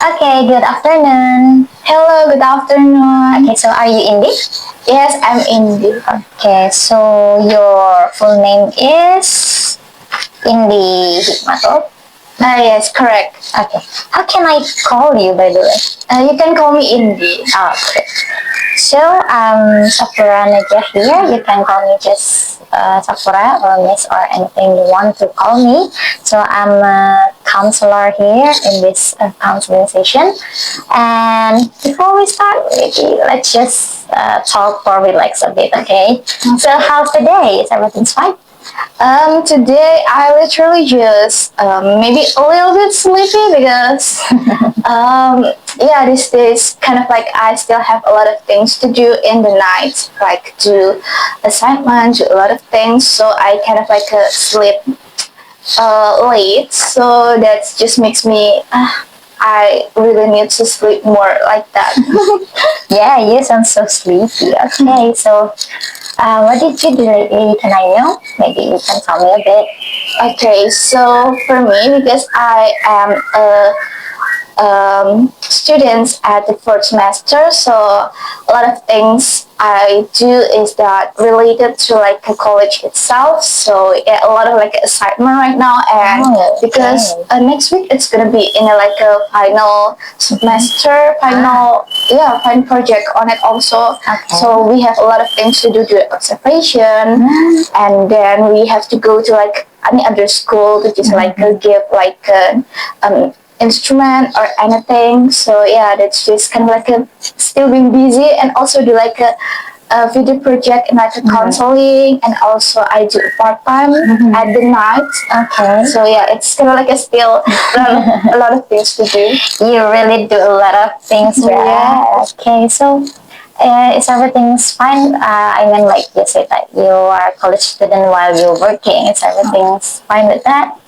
Okay, good afternoon. Hello, good afternoon. Okay, so are you Indi? Yes, I'm Indi. Okay, so your full name is Indi Hikmatul? Yes, correct. Okay, how can I call you by the way? You can call me Indi. Okay. So, Safura Najah here. You can call me just Safura or Miss or anything you want to call me. So, I'm a counselor here in this counseling session. And before we start, maybe let's just talk or relax a bit, okay? So, how's the day? Is everything fine? Today I literally just maybe a little bit sleepy because yeah, these days kind of like I still have a lot of things to do in the night, like do assignments, do a lot of things. So I kind of like sleep late. So that just makes me. I really need to sleep more like that. Yeah, you sound so sleepy. Okay, so what did you do lately? Can I know? Maybe you can tell me a bit. Okay, so for me, because I am a students at the fourth semester, so a lot of things I do is that related to like a college itself. So yeah, a lot of like assignment right now, and because next week it's gonna be in a, like a final semester, final final project on it also. So we have a lot of things to do, observation, and then we have to go to like any other school to just like give like instrument or anything. So yeah, that's just kind of like a still being busy, and also do like a video project and like a counseling, and also I do part time at the night. Okay. So yeah, it's kind of like a still a lot of things to do. You really do a lot of things, right? Yeah. Okay, so is everything's fine? I mean, like you said that you are a college student while you're working. Is everything's fine with that?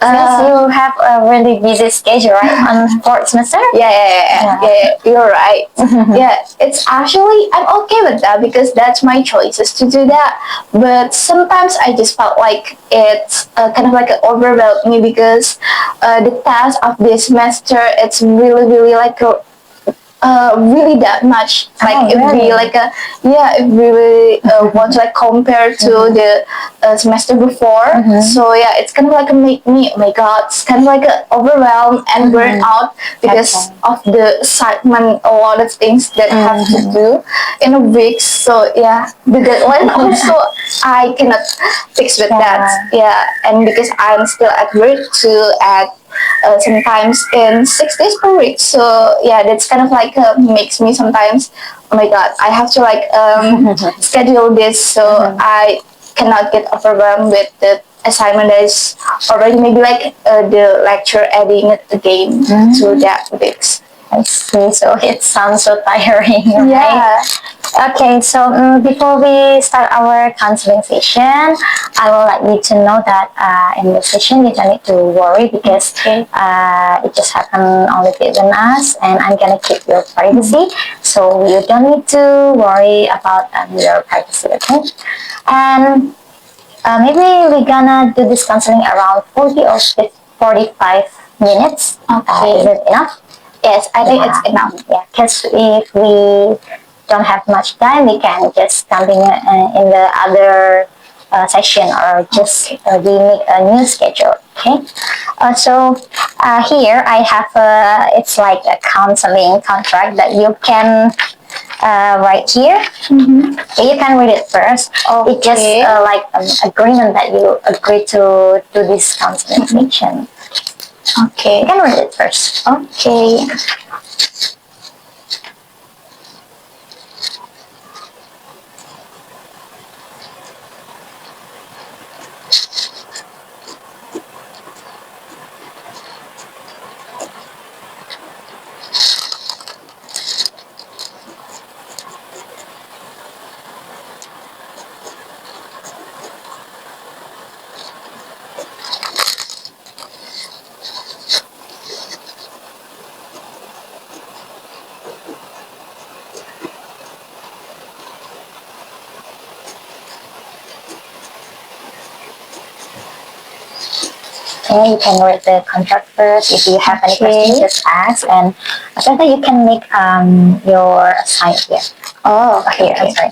Since you have a really busy schedule, right, on fourth semester? Yeah, you're right. Yeah, it's actually, I'm okay with that because that's my choices to do that. But sometimes I just felt like it's kind of like overwhelmed me because the task of this semester, it's really like a really that much. Like if we like if we really want to like compare to the semester before. So yeah, it's kind of like make me, oh my god, it's kind of like overwhelmed and burnt out because of the excitement, a lot of things that I have to do in a week. So yeah, the deadline also I cannot fix with that. Yeah, and because I'm still at work too at sometimes in 6 days per week. So yeah, that's kind of like makes me sometimes, oh my god, I have to like schedule this, so I cannot get overwhelmed with the assignment that is already maybe like the lecture adding it again to that weeks. I see. So it sounds so tiring, right? Yeah. Okay, so before we start our counseling session, I would like you to know that in this session you don't need to worry because it just happened only between us, and I'm gonna keep your privacy, so you don't need to worry about your privacy, okay? And maybe we're gonna do this counseling around 40 or 45 minutes. Okay. Is it enough? Yes, I think it's enough. Yeah, because if we don't have much time, we can just continue in the other session, or just we make a new schedule. Okay. So here I have it's like a counseling contract that you can right here. You can read it first. It's just like an agreement that you agree to do this counseling session. Okay. You can read it first. Okay. Okay, you can read the contract first. If you have any questions, just ask, and after that you can make your assignment here. Oh, okay. Here, I'm sorry.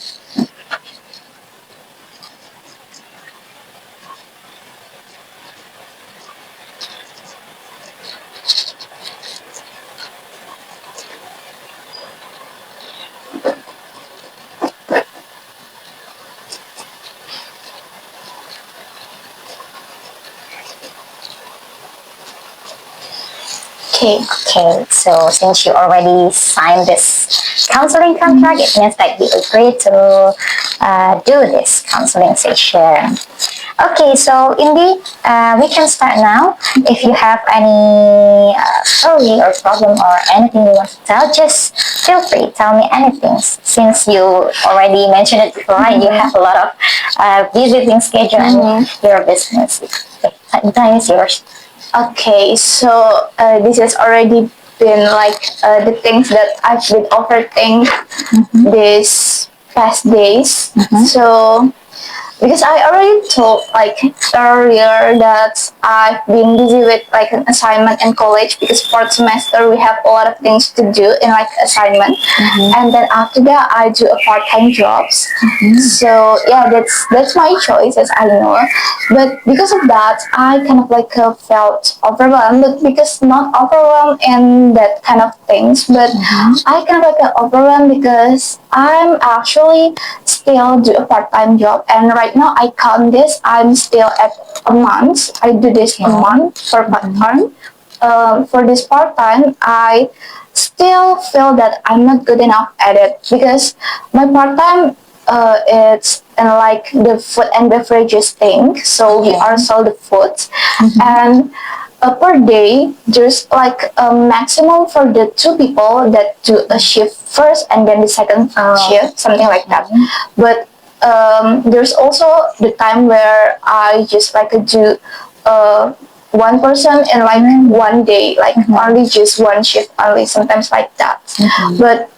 Okay. Okay, so since you already signed this counseling contract, it means that you agreed to do this counseling session. Okay, so indeed, we can start now. If you have any query or problem or anything you want to tell, just feel free. Tell me anything. Since you already mentioned it before, right? You have a lot of visiting schedule and your business. Okay, the time is yours. Okay, so this has already been like the things that I've been overthinking these past days. So because I already told like earlier that I've been busy with like an assignment in college because fourth semester we have a lot of things to do in like assignment, and then after that I do a part-time jobs. So yeah, that's my choice as I know, but because of that I kind of like felt overwhelmed, but because not overwhelmed in that kind of things, but I kind of like overwhelmed because I'm actually still do a part-time job, and right now I count this I'm still at a month. I do this a month for part-time. For this part-time I still feel that I'm not good enough at it because my part-time it's in like the food and beverages thing, so we are sell the food, and per day there's like a maximum for the two people that do a shift first and then the second shift, something like that. But there's also the time where I just like do one person in like one day, like only just one shift only, sometimes like that. But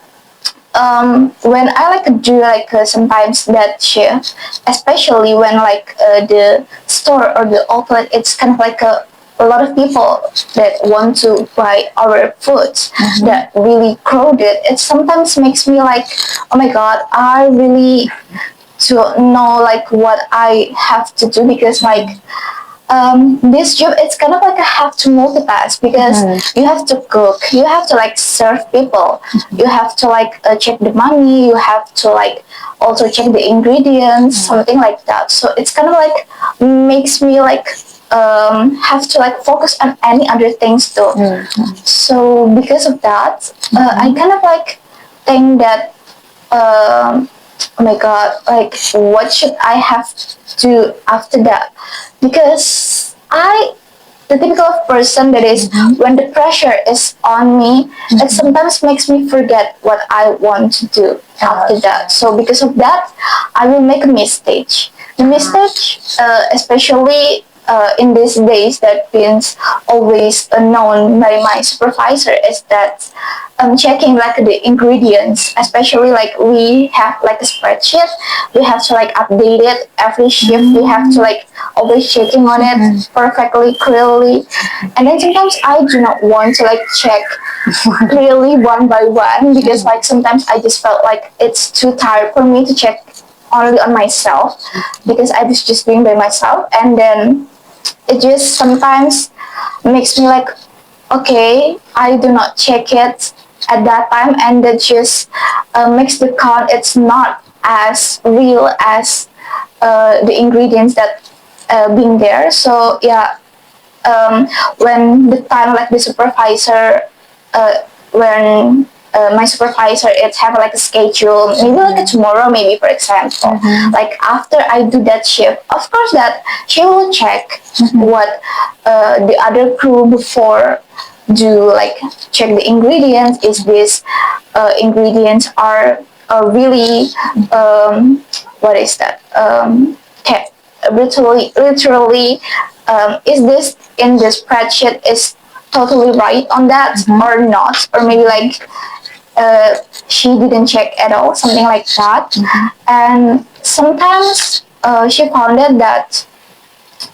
when I like do like sometimes that shift, especially when like the store or the outlet, it's kind of like a lot of people that want to buy our foods that really crowded. It sometimes makes me like, oh my god, I really to know like what I have to do because like this job it's kind of like I have to multitask because you have to cook, you have to like serve people, you have to like check the money, you have to like also check the ingredients, something like that. So it's kind of like makes me like have to like focus on any other things too. So because of that, I kind of like think that oh my god, like what should I have to do after that? Because I the typical person that is when the pressure is on me, it sometimes makes me forget what I want to do after that. So because of that, I will make a mistake. The mistake, especially in these days that being always known by my supervisor, is that checking like the ingredients, especially like we have like a spreadsheet, we have to like update it every shift, we have to like always checking on it perfectly clearly, and then sometimes I do not want to like check clearly one by one because like sometimes I just felt like it's too tired for me to check only on myself because I was just doing by myself, and then it just sometimes makes me like, okay, I do not check it at that time, and that just makes the count it's not as real as the ingredients that being there. So yeah, when the time like the supervisor when my supervisor it's have like a schedule, maybe like a tomorrow, maybe for example, like after I do that shift, of course that she will check what the other crew before do, like check the ingredients, is this ingredients are really what is that literally is this in the spreadsheet is totally right on that or not, or maybe like she didn't check at all, something like that. And sometimes she found out that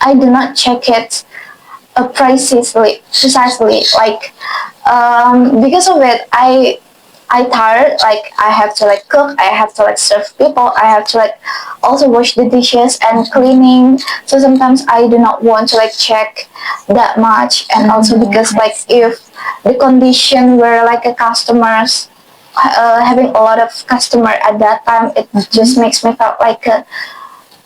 I do not check it precisely. Like, because of it, I tired. Like, I have to like cook. I have to like serve people. I have to like also wash the dishes and cleaning. So sometimes I do not want to like check that much. And also because like if the condition where like a customers having a lot of customer at that time, it just makes me felt like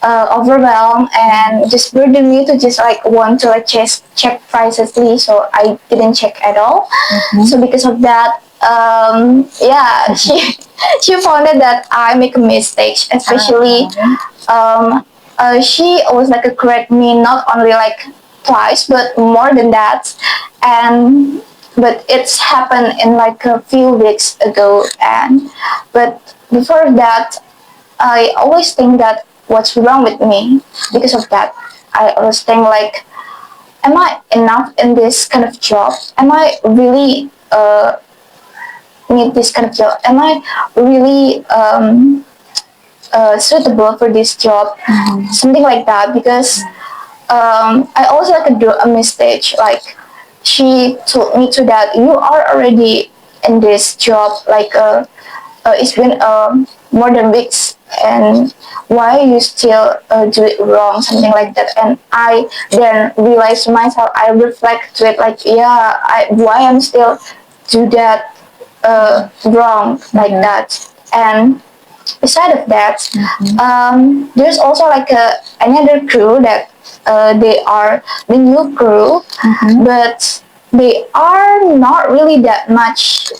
overwhelmed and just burden me to just like want to like check prices, so I didn't check at all. So because of that, yeah, she found it that I make a mistake, especially she always like correct me not only like twice but more than that. And but it's happened in like a few weeks ago. And but before that, I always think that what's wrong with me because of that. I always think like, am I enough in this kind of job? Am I really need this kind of job? Am I really suitable for this job? Something like that. Because I also like do a mistake. Like, she told me to that you are already in this job like it's been more than weeks, and why you still do it wrong, something like that. And I then realized to myself, I reflect to it like, yeah, why I'm still do that wrong like that. And beside of that, there's also like another crew that they are the new crew, but they are not really that much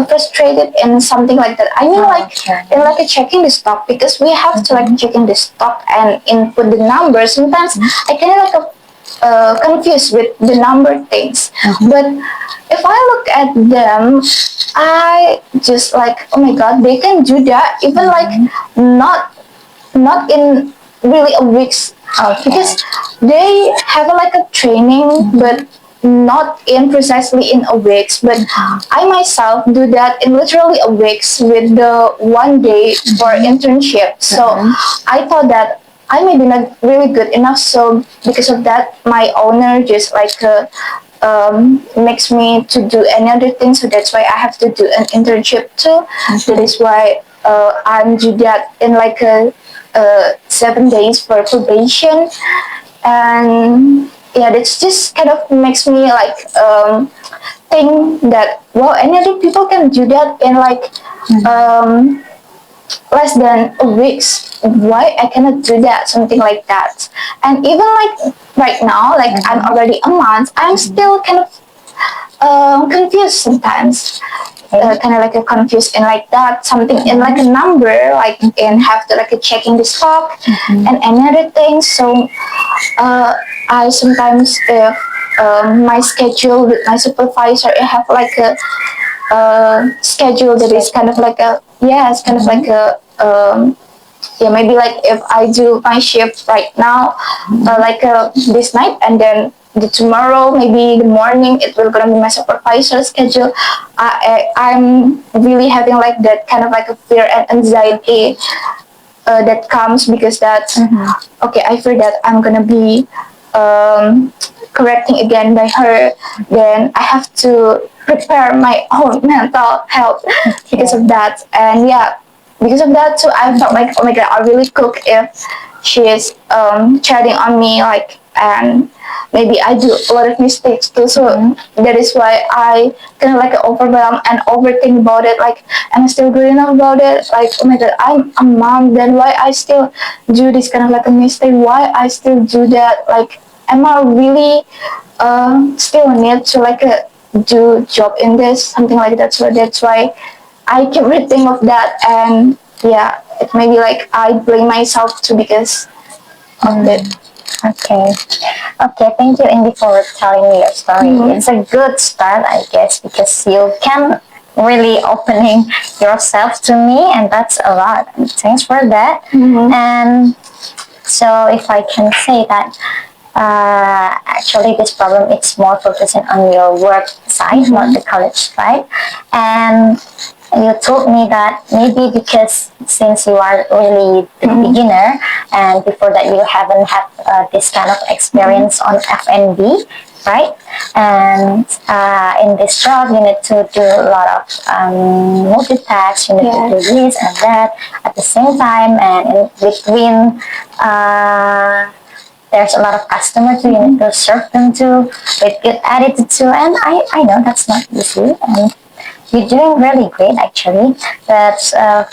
frustrated in something like that. I mean, like in like a checking the stock, because we have to like checking the stock and input the numbers. Sometimes I kind of like confused with the number things. But if I look at them, I just like, oh my god, they can do that even like not in really a weeks, because they have like a training, but not in precisely in a weeks. But I myself do that in literally a weeks with the 1 day for internship. So I thought that I may be not really good enough. So because of that, my owner just like makes me to do another thing. So that's why I have to do an internship too. That is why I'm do that in like a 7 days for probation. And yeah, that's just kind of makes me like think that, wow, any other people can do that in like less than a week. Why I cannot do that, something like that. And even like right now, like I'm already a month, I'm still kind of confused sometimes. Kind of like a confused in like that, something in like a number, like and have to like a checking the stock and any other things. So I sometimes, if my schedule with my supervisor, I have like a schedule that is kind of like a, yeah, it's kind of like a yeah, maybe like if I do my shift right now, like this night, and then the tomorrow, maybe the morning, it will gonna be my supervisor schedule. I'm really having like that kind of like a fear and anxiety that comes because that, okay, I fear that I'm gonna be correcting again by her. Then I have to prepare my own mental health because of that. And yeah, because of that too, I felt like, oh my god, I really cook if she is chatting on me, like, and maybe I do a lot of mistakes too. So that is why I kind of like overwhelm and overthink about it. Like, am I still good enough about it? Like, oh my god, I'm a mom. Then why I still do this kind of like a mistake? Why I still do that? Like, am I really still need to like do job in this, something like that? So that's why I keep rethinking of that. And yeah, it may be like I blame myself too because of it. Okay. Okay, thank you, Indy, for telling me your story. It's a good start, I guess, because you can really opening yourself to me, and that's a lot. Thanks for that. And so, if I can say that, actually, this problem it's more focusing on your work side, not the college side. And you told me that maybe because since you are really the beginner and before that you haven't had this kind of experience on F&B, right? And in this job, you need to do a lot of multitask. You need to do this and that at the same time, and in between. There's a lot of customers too. You need to serve them too with good attitude too. And I know that's not easy. And you're doing really great actually. But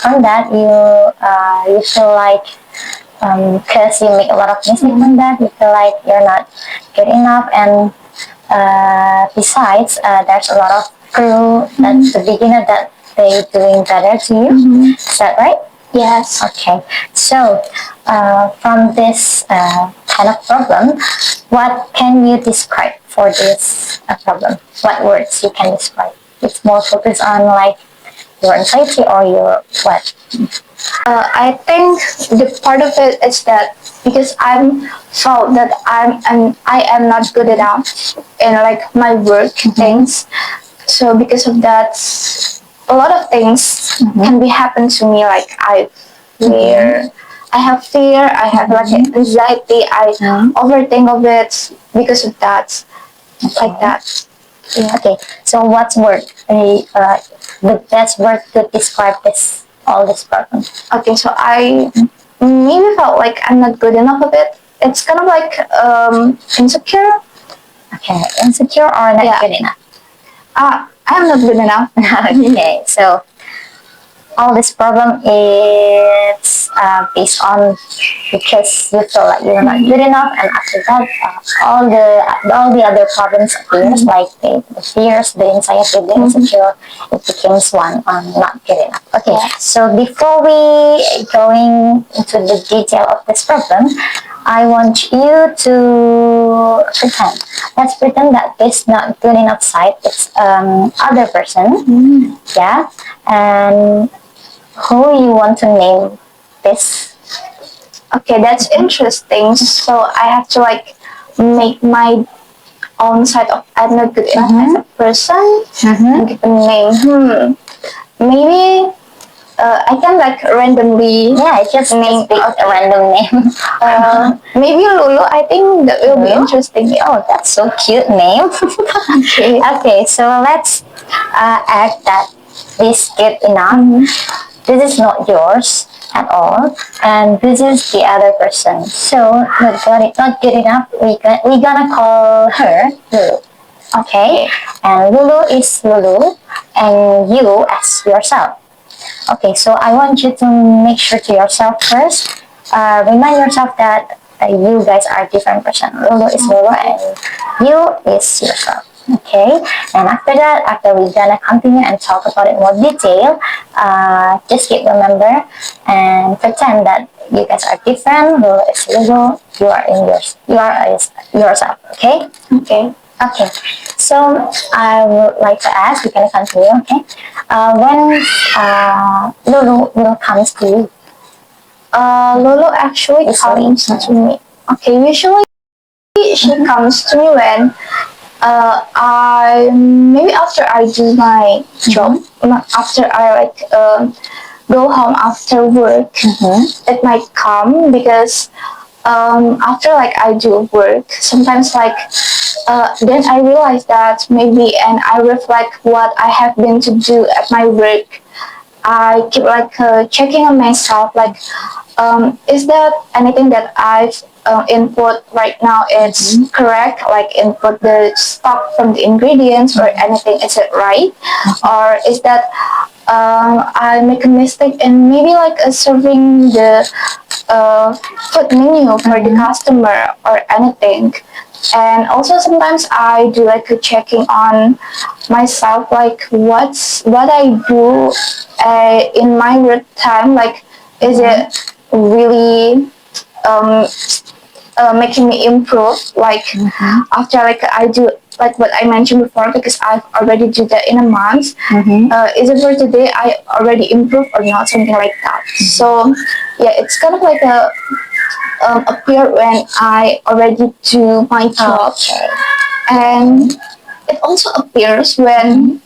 from that you feel like because you make a lot of mistakes from that, you feel like you're not good enough. And besides, there's a lot of crew at the beginner that they're doing better to you. Is that right? Yes. Okay. So from this kind of problem, what can you describe for this problem? What words you can describe? It's more focused on like your anxiety or your what? I think the part of it is that because I'm felt that I am not good enough in like my work things. So because of that, a lot of things can be happen to me. Like I have fear. I have like anxiety. I overthink of it because of that. Like that. Yeah. Okay. So what's word? The best word to describe this all this problem. Okay, so I maybe felt like I'm not good enough of it. It's kind of like insecure. Okay, insecure or not good enough? I am not good enough. Okay, so all this problem is based on because you feel like you're not good enough, and after that, all the other problems appears like the fears, the anxiety, the insecure. It becomes one not good enough. Okay, so before we going into the detail of this problem, I want you to pretend. Let's pretend that this not good enough side is other person. Yeah, and who you want to name this? Okay, that's interesting. So I have to like make my own side of I'm not good enough as a person and give a name. Maybe I can like randomly just pick a random name. maybe Lulu. I think that will be interesting. Oh, that's so cute name. Okay. Okay, so let's add that this good enough. This is not yours at all, and this is the other person. So not good enough. We gonna call her Lulu. Okay, and Lulu is Lulu, and you as yourself. Okay, so I want you to make sure to yourself first. Remind yourself that you guys are different person. Lulu is Lulu, and you is yourself. Okay, and after that, after we're gonna continue and talk about it more detail, just keep remember and pretend that you guys are different. Lulu is Lulu. You are in yours. You are yourself. Okay. Okay. Okay, so I would like to ask, we can continue, okay? When Lulu comes to you? Lulu actually comes to me. Okay, usually she comes to me when I maybe after I do my job, after I like go home after work, it might come because after like I do work, sometimes like then I realize that maybe and I reflect what I have been to do at my work. I keep like checking on myself like is that anything that I've input right now it's correct, like input the stock from the ingredients or anything, is it right, or is that I make a mistake in maybe like serving the food menu for the customer or anything. And also sometimes I do like a checking on myself, like what I do in my work time, like is it really making me improve, like after like I do like what I mentioned before, because I've already do that in a month, is it for today I already improved or not, something like that. So yeah, it's kind of like a appear when I already do my job. And it also appears when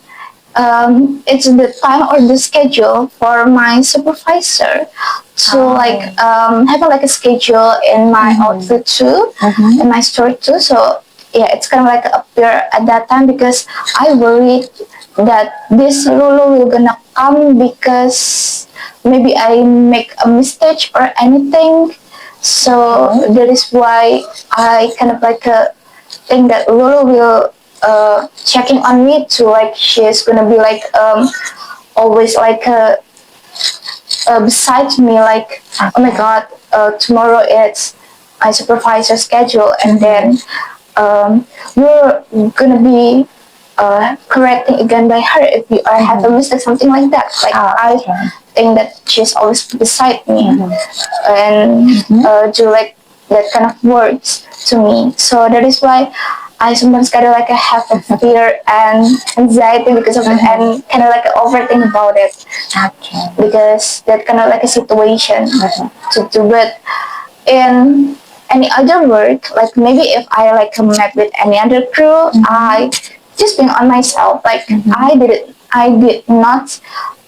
it's the time or the schedule for my supervisor to have like a schedule in my outfit too, in my store too. So yeah, it's kind of like appear at that time because I worried that this Lulu will gonna come because maybe I make a mistake or anything. So that is why I kind of like think that Lulu will checking on me to like she's gonna be like always like beside me like oh my god tomorrow it's my supervisor schedule and then you're gonna be correcting again by her if you have a mistake something like that like I think that she's always beside me and do like that kind of words to me so that is why I sometimes kind of like have a fear and anxiety because of it and kind of like overthink about it because that kind of like a situation to do but in any other work like maybe if I like met with any other crew I just being on myself like I did not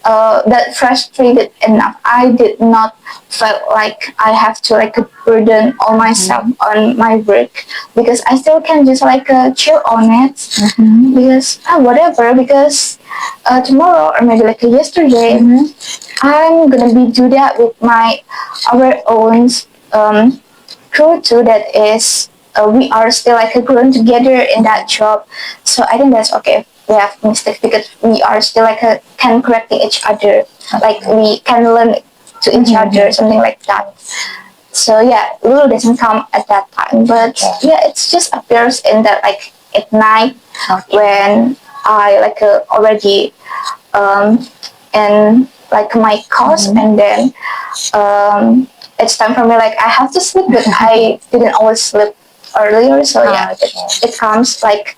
that frustrated enough I did not felt like I have to like burden all myself on my work because I still can just like chill on it because whatever because tomorrow or maybe like yesterday I'm gonna be do that with my our own crew too that is we are still like growing together in that job so I think that's okay if we have mistakes because we are still like can correcting each other like we can learn to each other something like that so yeah Lulu doesn't come at that time but yeah it's just appears in that like at night when I like already in like my course and then it's time for me like I have to sleep but I didn't always sleep earlier so yeah it comes like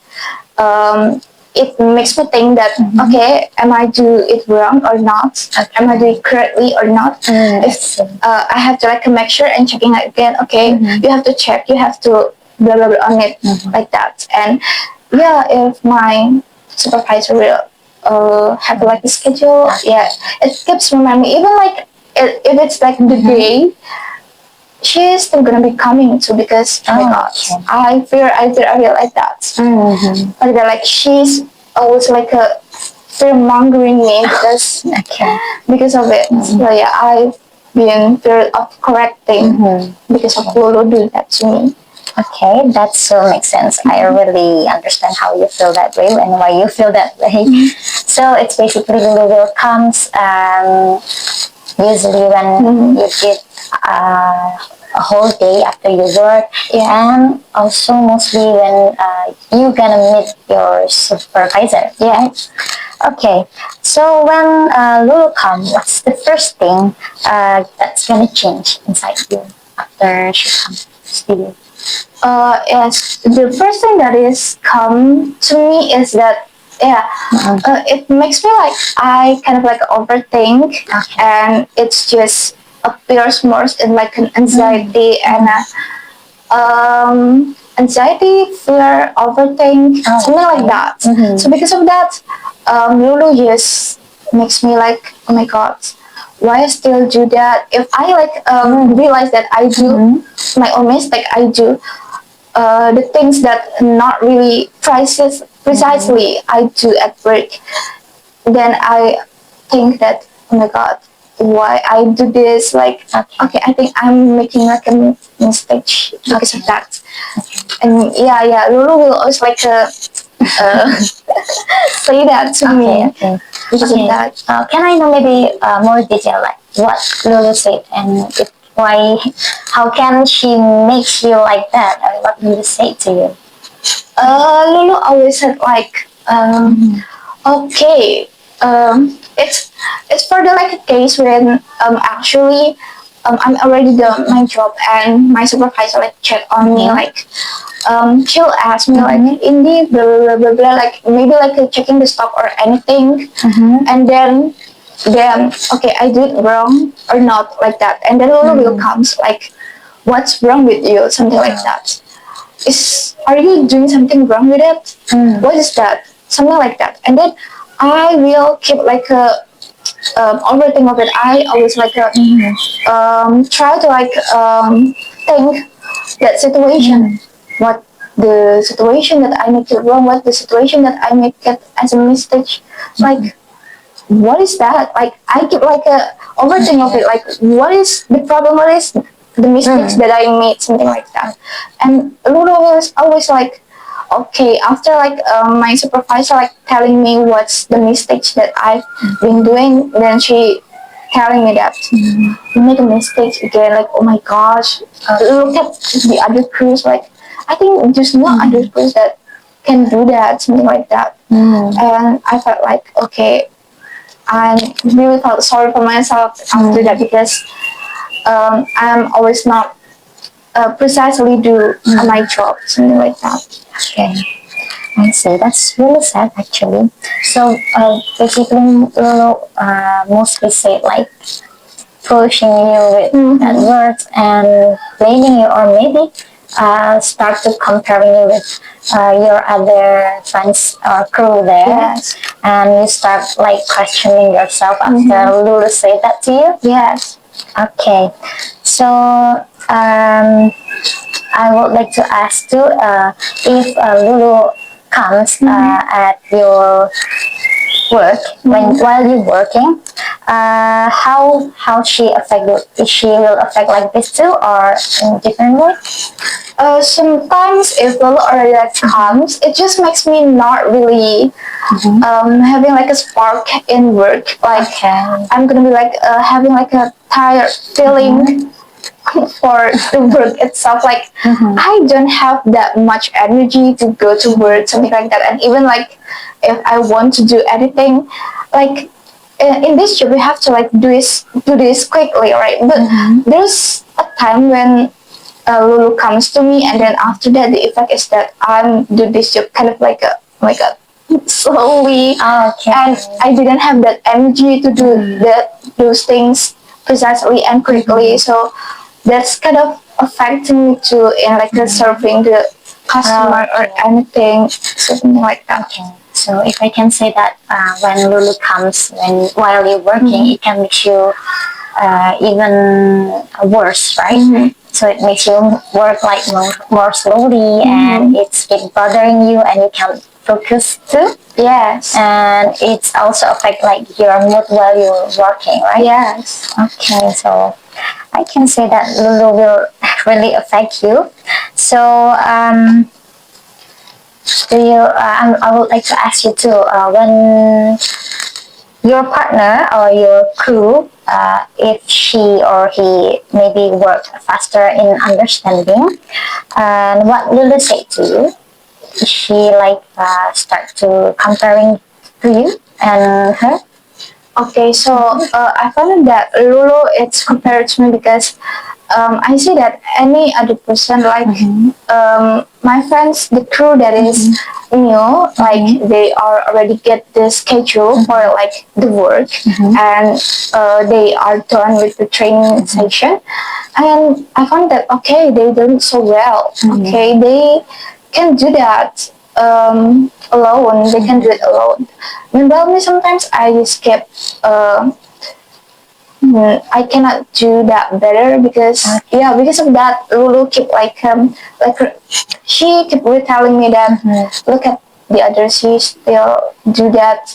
it makes me think that okay am I do it wrong or not am I doing it correctly or not if I have to like make sure and checking again okay you have to check you have to blah blah blah on it like that and yeah if my supervisor will have like a schedule yeah it keeps reminding me even like if it's like the day she's still gonna be coming too because oh my god I realize that like that like she's always like a fear mongering me because of it so yeah I've been fear of correcting because of Lolo doing that to me. Okay, that so makes sense. I really understand how you feel that way and why you feel that way. So it's basically Lulu will comes usually when you did a whole day after you work and also mostly when you gonna meet your supervisor. Yeah. Okay. So when Lulu comes, what's the first thing that's gonna change inside you after she comes to you? Yes, the first thing that is come to me is that it makes me like I kind of like overthink and it's just appears more in like an anxiety and anxiety, fear, overthink, something like that. So because of that, Lulu just makes me like, oh my god, why I still do that? If I like realize that I do my own mistake, I do the things that not really precisely I do at work, then I think that oh my god, why I do this? Like okay, I think I'm making like a mistake because of that. And yeah, Lulu will always like say that to me because of that. Can I know maybe more detail, like what Lulu said and why? How can she make you like that? And what did you say to you? Lulu always said like, okay, it's for the like a case when actually I'm already done my job and my supervisor like check on me like she'll ask me like Indy blah blah blah blah like maybe like checking the stock or anything and then okay I did it wrong or not like that and then Lulu will comes like what's wrong with you something like that are you doing something wrong with it what is that something like that and then I will keep like a overthink of it. I always like try to like think that situation, what the situation that I make it wrong, what the situation that I make it as a mistake, like what is that? Like I keep like a overthink of it. Like what is the problem? What is the mistakes that I made? Something like that. And Lulu was always like, okay. After like my supervisor like telling me what's the mistakes that I've been doing, then she telling me that you make a mistake again. Like oh my gosh, look at the other crews. Like I think there's no other crews that can do that. Something like that. And I felt like okay, I really felt sorry for myself after that because I'm always not precisely do my job, something like that. Okay. I see. That's really sad, actually. So, basically, mostly say like pushing you with words and blaming you, or maybe start to comparing you with your other friends or crew there, Yes. and you start like questioning yourself after Lulu said that to you. Yes. Okay, so I would like to ask you if Lulu comes at your work while you're working, how she affect you? Is she will affect like this too, or in different way? Sometimes if Lolo already like comes, it just makes me not really having like a spark in work. Like I'm gonna be like having like a tired feeling for the work itself. Like I don't have that much energy to go to work, something like that. And even like if I want to do anything, like in this job we have to like do this quickly, right? But there's a time when Lulu comes to me, and then after that the effect is that I'm do this job kind of like a slowly, and I didn't have that energy to do those things precisely and quickly. So that's kind of affecting me too in like serving the customer or anything, something like that. Okay. So if I can say that when Lulu comes while you're working, it can make you even worse, right? So it makes you work like more slowly, and it's keep bothering you, and you can't focus too. Yes. And it's also affect like your mood while you're working, right? Yes. Okay, so I can say that Lulu will really affect you. So do you? I would like to ask you too. When your partner or your crew, if she or he maybe work faster in understanding, and what will they say to you? Is she like start to comparing to you and her? Okay, so I found that Lulu it's compared to me because I see that any other person like my friends, the crew that is new, like they are already get the schedule for like the work, and they are done with the training session, and I found that okay they did it so well. Okay, they can do that alone. They can do it alone. Meanwhile, me sometimes I just keep I cannot do that better because because of that Lulu keep like she keep telling me that look at the others, she still do that,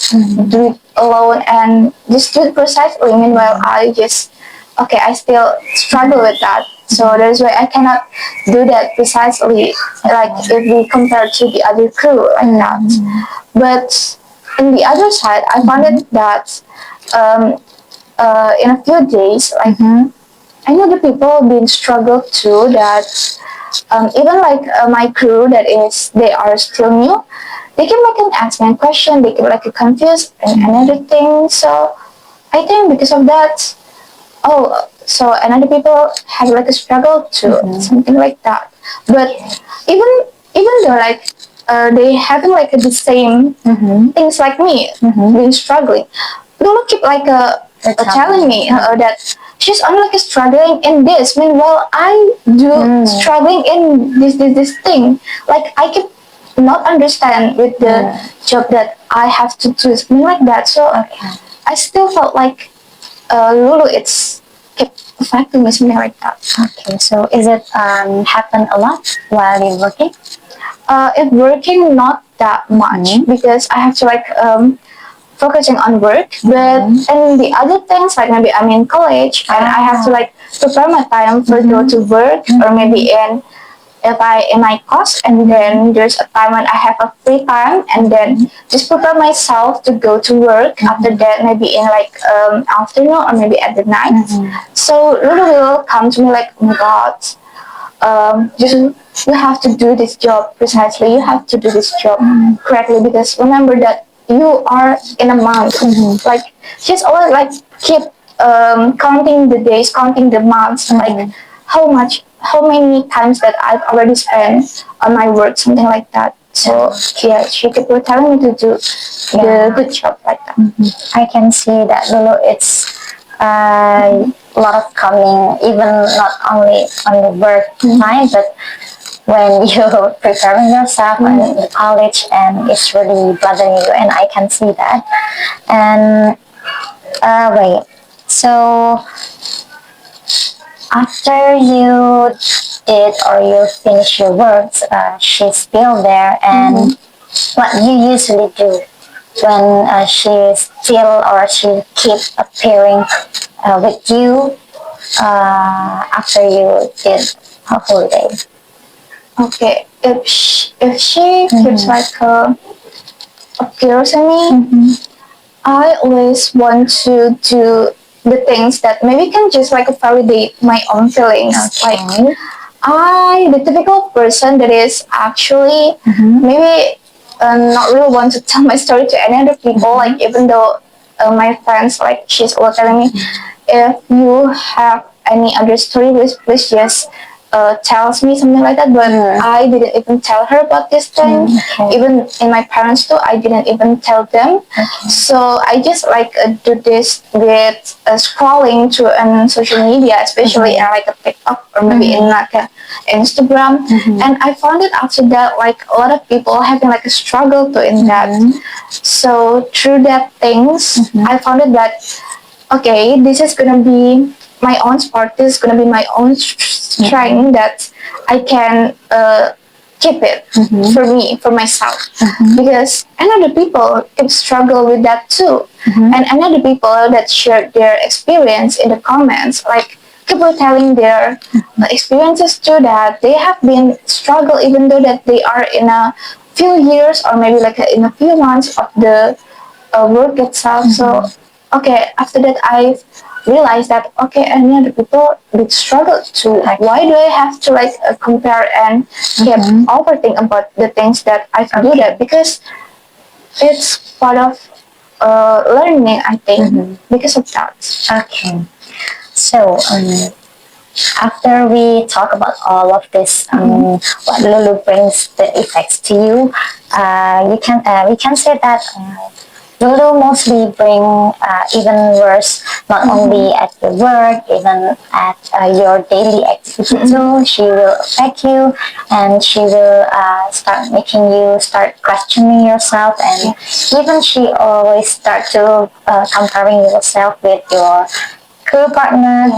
do it alone and just do it precisely. Meanwhile I just I still struggle with that. So that's why I cannot do that precisely like if we compare to the other crew like that. But in the other side I found it that in a few days, like I know the people being struggled too. That even like my crew that is they are still new, they can like ask me a question, they can like confused and another thing. So I think because of that, so another people have like a struggle too, something like that. But even even though like they having like the same things like me, being struggling, people keep like telling me that she's only like struggling in this. Meanwhile, I do struggling in this thing. Like I keep not understand with the job that I have to do, something like that. So I still felt like Lulu, it's kept affecting me, something like that. Okay, so is it happen a lot while you're working? If working, not that much because I have to like focusing on work, but and the other things like maybe I'm in college and I have to like prepare my time for go to work or maybe in if I in my course and then there's a time when I have a free time and then just prepare myself to go to work after that maybe in like afternoon or maybe at the night. So Lulu will come to me like, oh my god, just you have to do this job precisely. You have to do this job correctly because remember that you are in a month. Like she's always like keep counting the days, counting the months, like how many times that I've already spent on my work, something like that. So yeah, she kept telling me to do the good job like that. I can see that Lulu, it's a lot of coming, even not only on the work time, but when you're preparing yourself in the college and it's really bothering you, and I can see that. And wait, so after you did or you finish your works, she's still there, and what you usually do when she's still or she keep appearing with you after you did a whole day. Okay, if she keeps like appears in me, I always want to do the things that maybe can just like validate my own feelings. Like the typical person that is actually maybe not really want to tell my story to any other people. Like even though my friends like she's always telling me, if you have any other story, please just tells me something like that. But I didn't even tell her about this thing. Even in my parents too, I didn't even tell them. So I just like do this with scrolling through on social media, especially in like a TikTok or maybe in like a Instagram. And I found it after that like a lot of people having like a struggle to in that. So through that things, I found it that okay, this is gonna be my own sport. This is gonna be my own strength that I can keep it for me, for myself. Because another people can struggle with that too, and another people that share their experience in the comments, like people telling their experiences too that they have been struggle even though that they are in a few years or maybe like in a few months of the work itself. So okay, after that I realized that okay, any other people would struggle too. Like why do I have to like compare and keep overthink about the things that I do that? Because it's part of learning, I think, because of that. Okay. So, after we talk about all of this, what Lulu brings the effects to you, we can say that Lulu mostly bring even worse, not only at your work, even at your daily activity too. She will affect you, and she will start making you start questioning yourself, and even she always start to comparing yourself with your co-partner,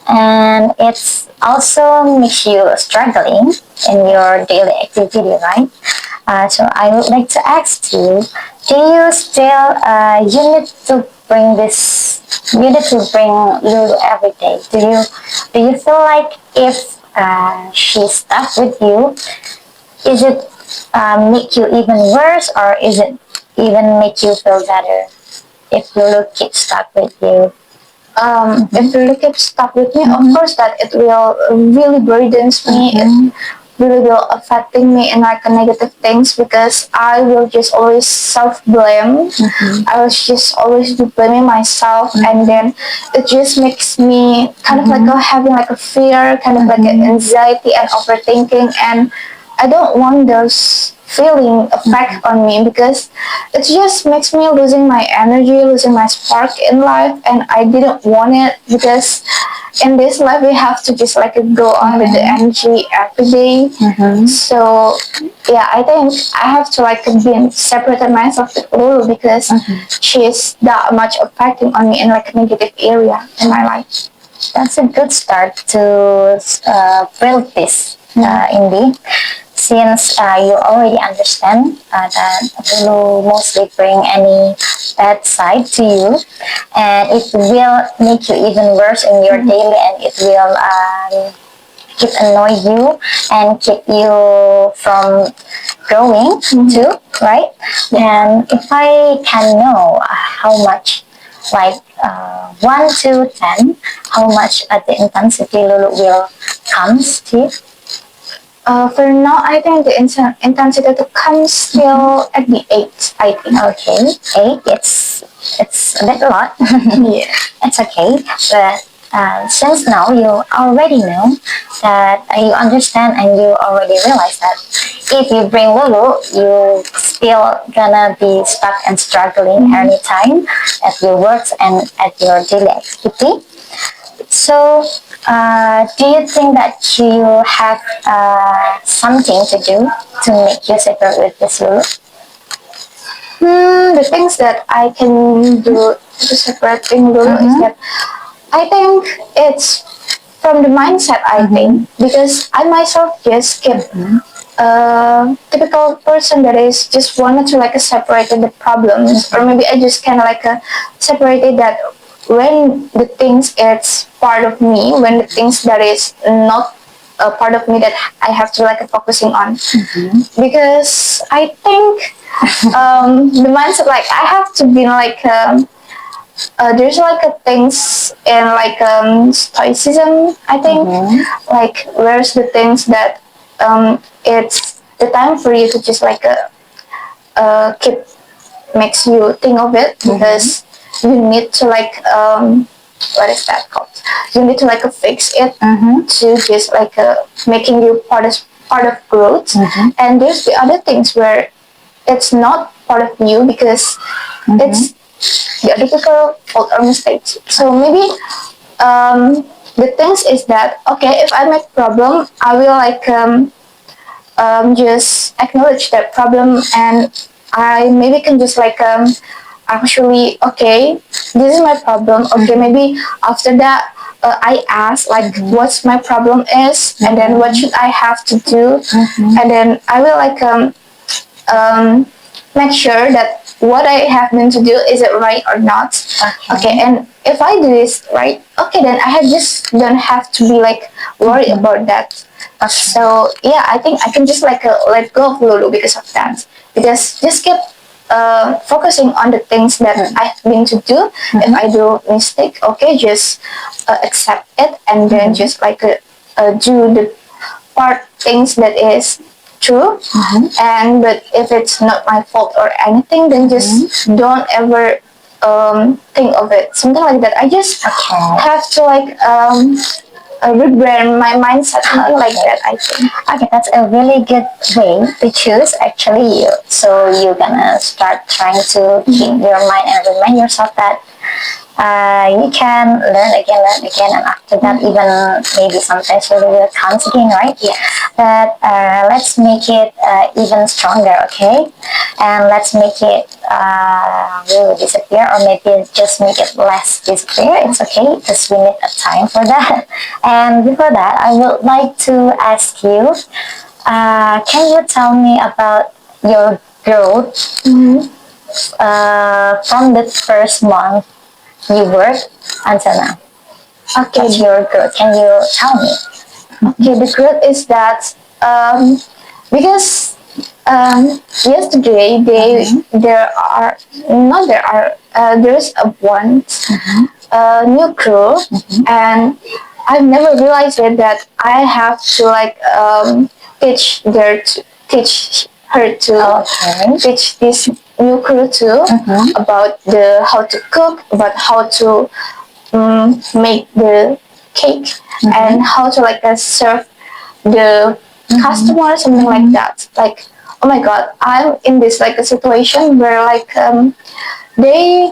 and it's also makes you struggling in your daily activity, right? So I would like to ask you, do you still you need to bring this? You need to bring Lulu every day. Do you feel like if she's stuck with you, is it make you even worse, or is it even make you feel better if Lulu keeps stuck with you? If you keep stuck with me, of course that it will really burdens me. It really will affecting me in like a negative things because I will just always self blame. I was just always be blaming myself, and then it just makes me kind of like having like a fear, kind of like an anxiety and overthinking, and I don't want those feeling effect on me because it just makes me losing my energy, losing my spark in life, and I didn't want it because in this life we have to just like go on with the energy every day. So yeah, I think I have to like be separate myself with Lulu because she's that much affecting on me in like a negative area in my life. That's a good start to build this, Indy. Since you already understand that Lulu mostly bring any bad side to you, and it will make you even worse in your daily, and it will keep annoy you and keep you from growing too, right? And if I can know how much, like 1 to 10, how much the intensity Lulu will comes to you? For now, I think the intensity to come still at the 8, I think. Okay, 8, it's a bit a lot. Yeah. It's okay, but since now you already know that you understand and you already realize that if you bring Lulu, you still gonna be stuck and struggling anytime at your works and at your daily activity. So, do you think that you have something to do to make you separate with this Lulu? The things that I can do to separate in Lulu is that I think it's from the mindset, I think, because I myself just keep a typical person that is just wanted to like separated the problems, or maybe I just kind of like separated that when the things it's part of me, when the things that is not a part of me that I have to like focusing on, because I think the mindset like I have to be like. There's like a things in like stoicism, I think, like where's the things that it's the time for you to just like keep makes you think of it, because you need to like what is that called, you need to like fix it to just like making you part of growth. And there's the other things where it's not part of you because it's the other people fault or mistakes. So maybe the things is that okay, if I make problem, I will like just acknowledge that problem, and I maybe can just like actually okay, this is my problem. Okay, maybe after that I ask like what's my problem is, and then what should I have to do, and then I will like make sure that what I have been to do is it right or not. Okay, and if I do this right, okay, then I have just don't have to be like worried about that. So yeah, I think I can just like let go of Lulu because of that. Because just keep focusing on the things that I've been to do. If I do mistake, okay, just accept it, and then just like do the part things that is true. And but if it's not my fault or anything, then just don't ever think of it, something like that. I just have to like rebrand my mindset, something like that, I think. Okay, that's a really good way to choose actually. So you're gonna start trying to keep your mind and remind yourself that you can learn again, and after that, even maybe sometimes you will comes again, right? Yeah. But let's make it even stronger, okay? And let's make it will disappear, or maybe just make it less disappear. It's okay, because we need a time for that. And before that, I would like to ask you, can you tell me about your growth from the first month you work until now? Okay. What's your growth? Can you tell me? Okay, the growth is that because yesterday there's a one new crew, and I've never realized it that I have to like teach her to teach this new crew too about the how to cook, about how to make the cake, and how to like serve the customer, something like that. Like, oh my god, I'm in this like a situation where like they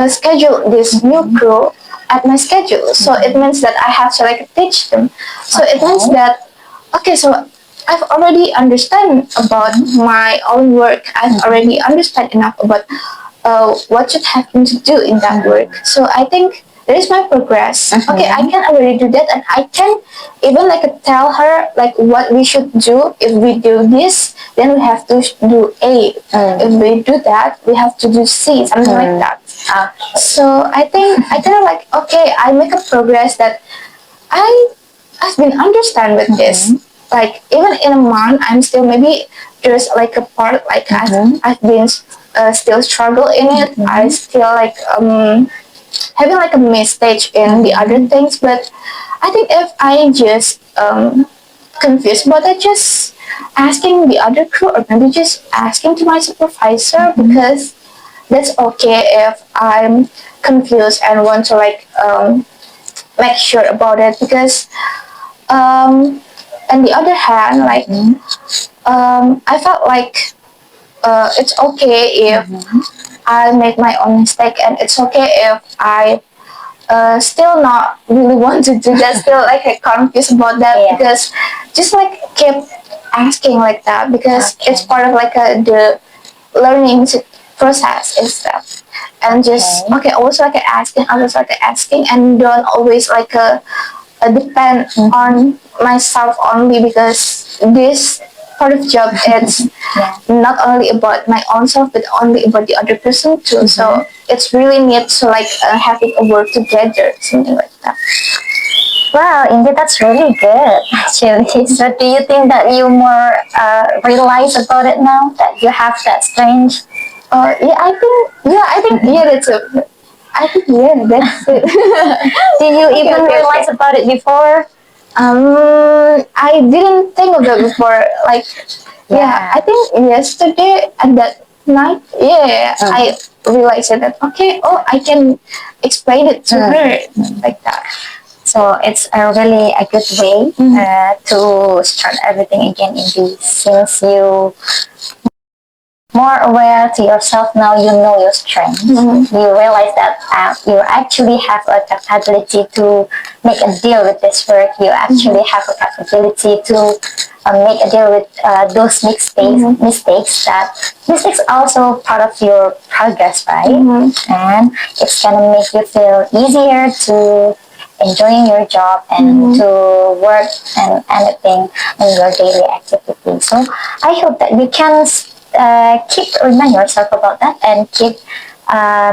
schedule this new crew at my schedule, so it means that I have to like teach them. So it means that okay, so I've already understand about my own work. I've already understand enough about what should happen to do in that work. So I think there is my progress. Okay, I can already do that, and I can even like tell her like what we should do. If we do this, then we have to do A. If we do that, we have to do C. Something like that. So I think I kind of like, okay, I make a progress that I I've been understand with this. Like even in a month, I'm still maybe there's like a part like I've been still struggle in it. I still like having like a mistake in the other things. But I think if I just confused about it, just asking the other crew or maybe just asking to my supervisor because that's okay if I'm confused and want to like make sure about it because on the other hand like I felt like it's okay if I make my own mistake and it's okay if I still not really want to do that still like confused about that because just like keep asking like that because it's part of like the learning process and stuff and just okay always like asking and don't always like depend on myself only because this part of job it's not only about my own self but only about the other person too so it's really neat to like having a work together something like that. Wow, indeed, that's really good, actually. So, do you think that you more realize about it now that you have that strange? I think yeah that's it. I think yeah that's it. Did you even realize about it before? I didn't think of that before. Like, yeah, I think yesterday at that night, I realized that okay, oh, I can explain it to her like that. So it's a really a good way to start everything again indeed. Since you more aware to yourself now, you know your strengths. You realize that you actually have a capability to make a deal with this work. You actually have a capability to make a deal with those mistakes. That mistakes are also part of your progress, right? And it's gonna make you feel easier to enjoying your job and to work and anything in your daily activity. So I hope that you can keep remind yourself about that and keep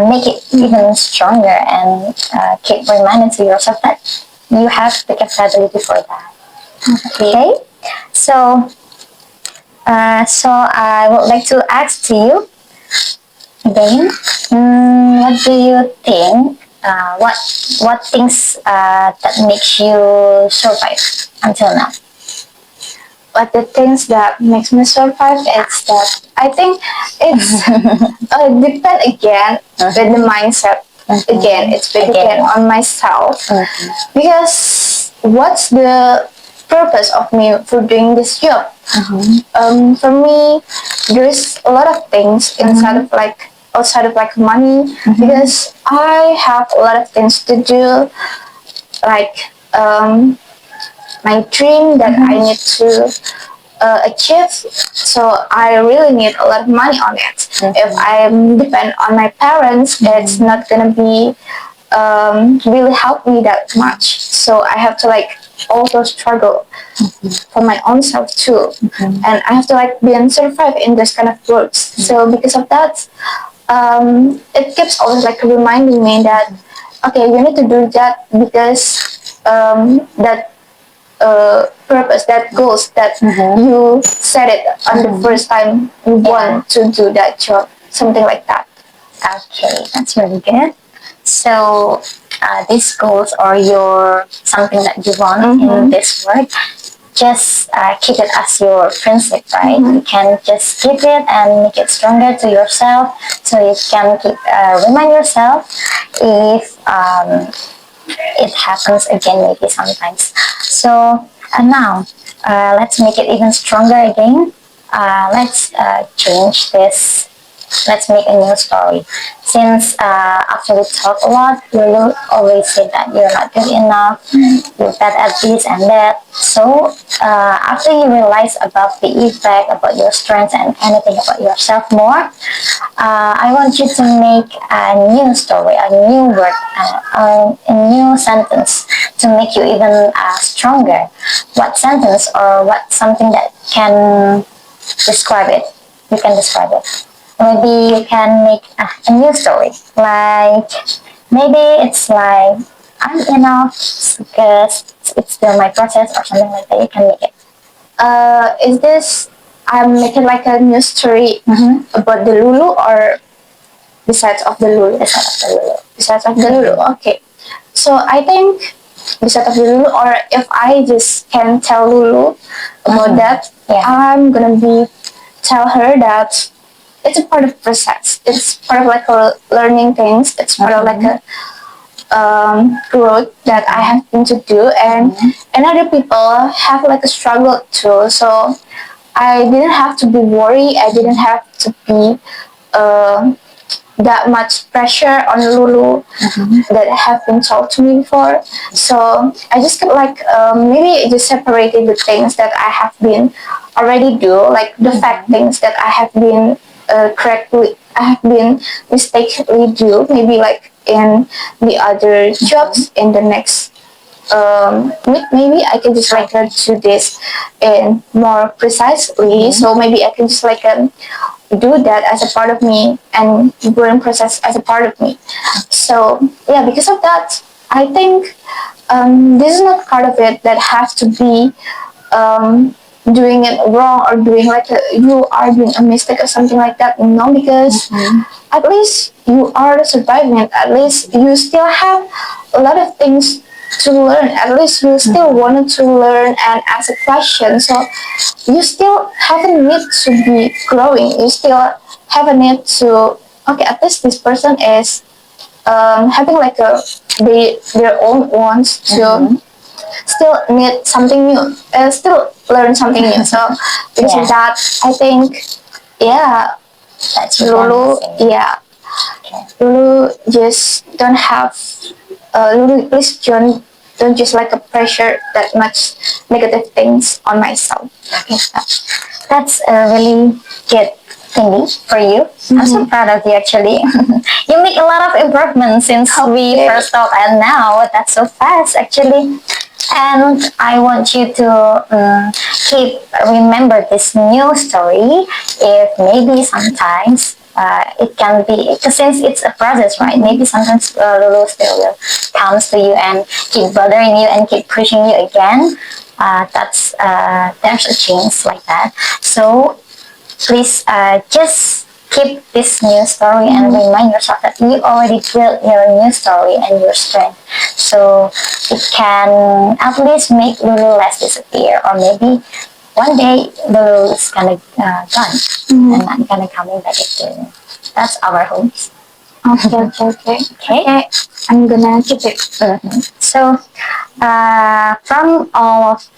make it even stronger and keep reminding to yourself that you have the capability for that. Okay, so so I would like to ask to you again, what do you think? What things that makes you survive until now? But the things that makes me survive is that I think it's depend again with the mindset. Again, it's depend on myself because what's the purpose of me for doing this job? For me, there's a lot of things inside of like outside of like money because I have a lot of things to do like my dream that I need to achieve. So I really need a lot of money on it. If I depend on my parents, it's not gonna be really help me that much. So I have to like also struggle for my own self too, and I have to like be and survive in this kind of works. So because of that, it keeps always like reminding me that okay, you need to do that because that purpose, that goals that you set it on the first time you want to do that job, something like that. Okay, that's really good. So these goals or your something that you want in this work, just keep it as your principle, right? You can just keep it and make it stronger to yourself, so you can keep, remind yourself if it happens again, maybe sometimes. So now let's make it even stronger again. Let's change this let's make a new story. Since after we talk a lot, Lulu always said that you're not good enough, you're bad at this and that. So after you realize about the effect, about your strengths and anything about yourself more, I want you to make a new story, a new word, a new sentence to make you even stronger. What sentence or what something that can describe it? You can describe it. Maybe you can make a new story. Like maybe it's like I'm enough because it's still my process or something like that. You can make it. Is this I'm making like a new story about the Lulu or besides of the Lulu? Besides of the Lulu. Besides of the Lulu, okay. So I think besides of the Lulu, or if I just can tell Lulu about that, Yeah. I'm gonna be tell her that it's a part of process. It's part of like a learning things. It's part of like a growth that I have been to do, and other people have like a struggle too. So I didn't have to be worried. I didn't have to be that much pressure on Lulu that have been told to me before. So I just kept like maybe just separated the things that I have been already do, like the fact things that I have been correctly, I have been mistakenly do, maybe like in the other jobs in the next maybe I can just like do this in more precisely. So maybe I can just like do that as a part of me and learn process as a part of me. So yeah, because of that, I think this is not part of it that has to be doing it wrong or doing like you are doing a mistake or something like that. No, because at least you are surviving it. At least you still have a lot of things to learn. At least you still wanted to learn and ask a question. So you still have a need to be growing. You still have a need to, okay, at least this person is having like their own wants to still need something new, still learn something new. So because of that, I think, yeah, That's Lulu, yeah, Lulu just don't have, Lulu please don't just like a pressure that much negative things on myself. Okay. That's a really good thingy for you. I'm so proud of you actually. You make a lot of improvements since we Okay. first talked and now. That's so fast actually. And I want you to keep remember this new story. If maybe sometimes it can be because since it's a process, right? Maybe sometimes Lulu still will comes to you and keep bothering you and keep pushing you again. That's there's a chance like that. So please just keep this new story and remind yourself that you already built your new story and your strength. So it can at least make Lulu less disappear, or maybe one day Lulu is gonna gone and not gonna coming back again. That's our hopes. Okay. I'm gonna keep it. So from all of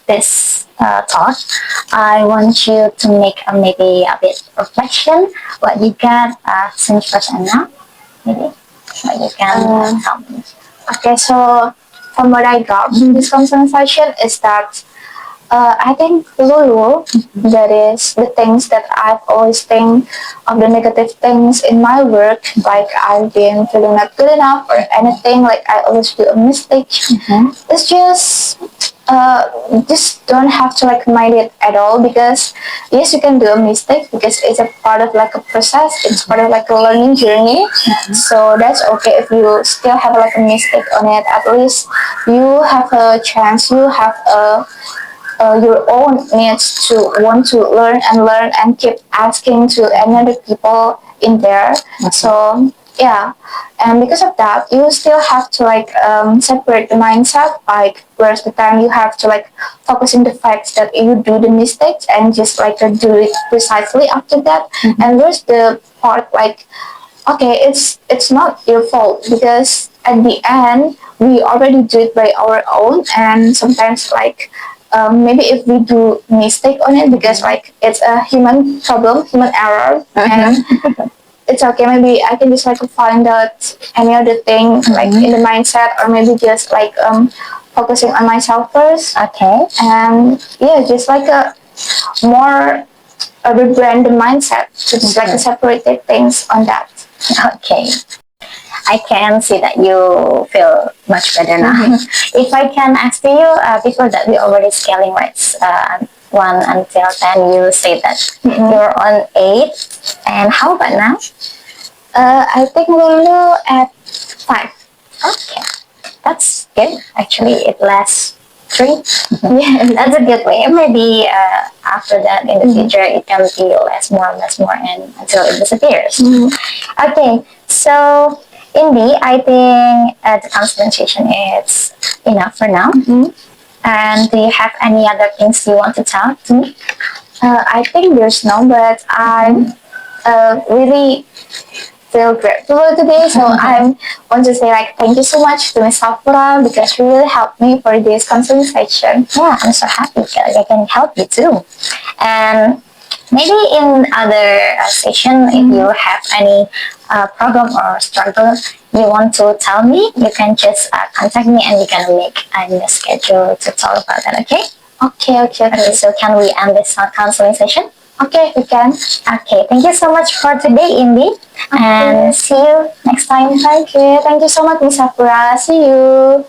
this talk, I want you to make maybe a bit reflection. What you got since first and now, maybe what you can tell me. Okay, so from what I got from this conversation is that I think Lulu, that is the things that I've always think of the negative things in my work, like I've been feeling not good enough or anything, like I always do a mistake. It's just don't have to like mind it at all, because yes, you can do a mistake because it's a part of like a process, it's part of like a learning journey. So that's okay if you still have like a mistake on it. At least you have a chance, you have a your own needs to want to learn and keep asking to another people in there. So yeah, and because of that, you still have to like separate the mindset. Like where's the time you have to like focus on the facts that you do the mistakes and just like do it precisely after that. And where's the part like, okay, it's not your fault, because at the end we already do it by our own, and sometimes like maybe if we do mistake on it, because like it's a human problem, human error, and it's okay. Maybe I can just like find out any other thing like in the mindset, or maybe just like focusing on myself first. Okay. And yeah, just like a more a rebrand the mindset, just like a separated things on that. Okay. I can see that you feel much better now. If I can ask you, before that we already scaling rates, 1 until 10, you say that you're on 8. And how about now? I think Lulu at 5. Okay. That's good. Actually, it lasts 3. Yeah, That's a good way. Maybe after that, in the future, it can be less more, and until it disappears. Okay, so Indy, I think the concentration is enough for now. And do you have any other things you want to tell to me? I think there's no, but I'm really feel grateful today. So I want to say like thank you so much to Miss Safura, because she really helped me for this counseling session. Yeah, I'm so happy that I can help you too. And maybe in other session, if you have any problem or struggle you want to tell me, you can just contact me and we can make a new schedule to talk about that, okay? Okay, so can we end this counseling session? Okay, we can. Okay, thank you so much for today, Indy. And see you next time. Thank you so much, Miss Safura. See you.